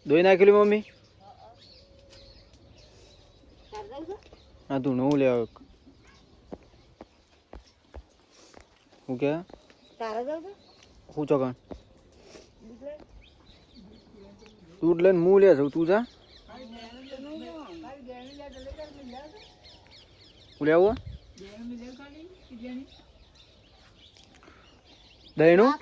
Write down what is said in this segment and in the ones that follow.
દોઈ નાખેલી મમ્મી હા તું નવું લે હું કે હું ચોકણ દૂધ લઈને હું લે છું તું જા હું લેવું દહીંનું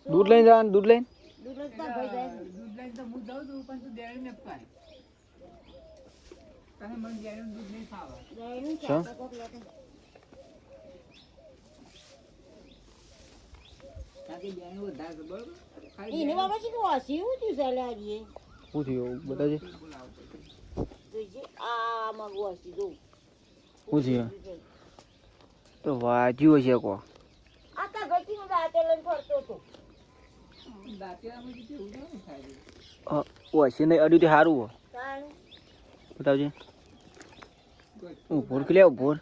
દૂધ લઈને જવાનું દૂધ લઈને શું થયું બતાજે શું થયું તો વાજ્યું હશે કો હશે નહીં અડ્યું સારું હો બતાવજે ઉભોર કે લે ઉભોર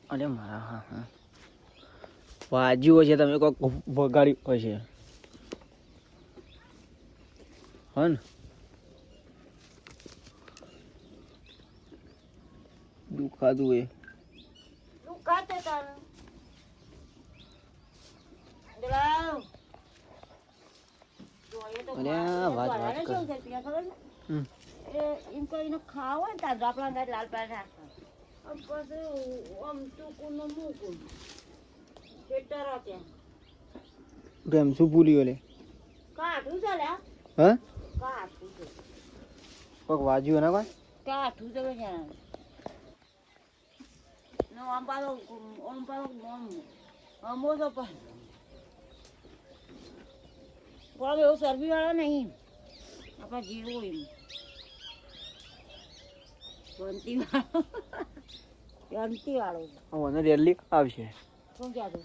અરે મારા હા હા વાજ્યું હશે તમે કોઈક વગાડ્યું હશે હા ને દુખાતું એ શું ભૂલી ઓલે હા કોક વાજ્યું ના કોઈ કાઠું તો no amparo અમો તો પણ એવું સર્વી વાળા નહીં આપણા જેવું એમ ગંતી વાળો મને રેલી આવશે શું કહેતું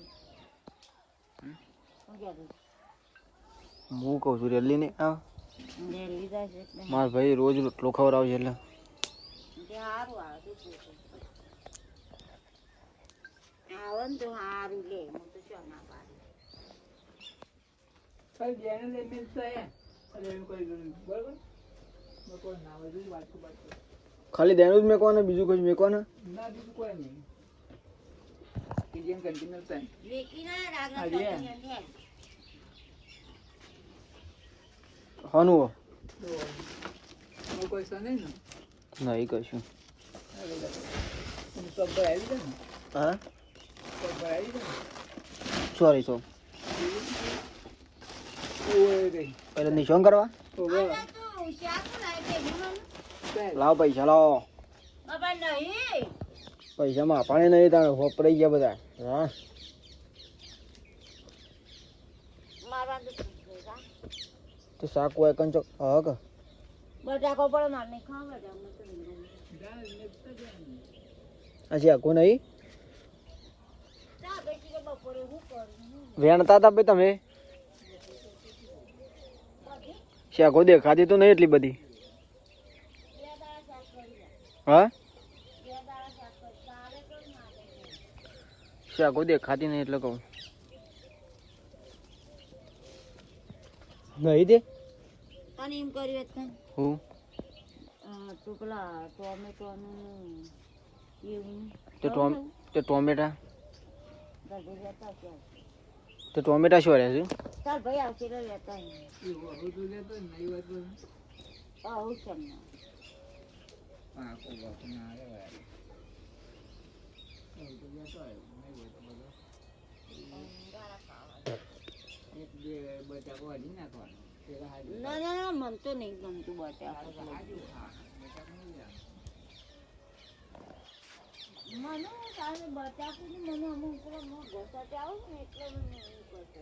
હું કહું છું રેલી નહીં આવ રેલી જાય છે મારા ભાઈ રોજ રોટલો ખવડાવશે એટલે સારું આવે આવે ને તો સારું લે હું તો શું ના ખાલી દેનું જ મેકવાના બીજું કોઈ મેકવાના હાનું નહીં કશું હા સોરી સો પહેલા નિશાન કરવા લાવ પૈસા લાવો પૈસા માં પાણી નહીં તાણે વપરાઈ ગયા બધા હા તો શાક હોય કંચો હા કે બટાકો પડે માર નહીં ખાવા અચ્છા કો નહીં વેણતા હતા ભાઈ તમે શાકો દેખાતી તો નહીં એટલી બધી હા શાકો દેખાતી નહીં એટલે કહું નહીં દે તને એમ કર્યું હતું હું તું પેલા ટોમેટોનું એવું તે ટોમેટા તો ટોમેટા શું રહે છે તાર ભાઈ આવશે લેતા આવું છે ને ના ના મન તો નહીં ગમતું બટાકું મને તારે બટાકું મને અમુક ઘસાતે આવું ને એટલે મને નહીં કરતો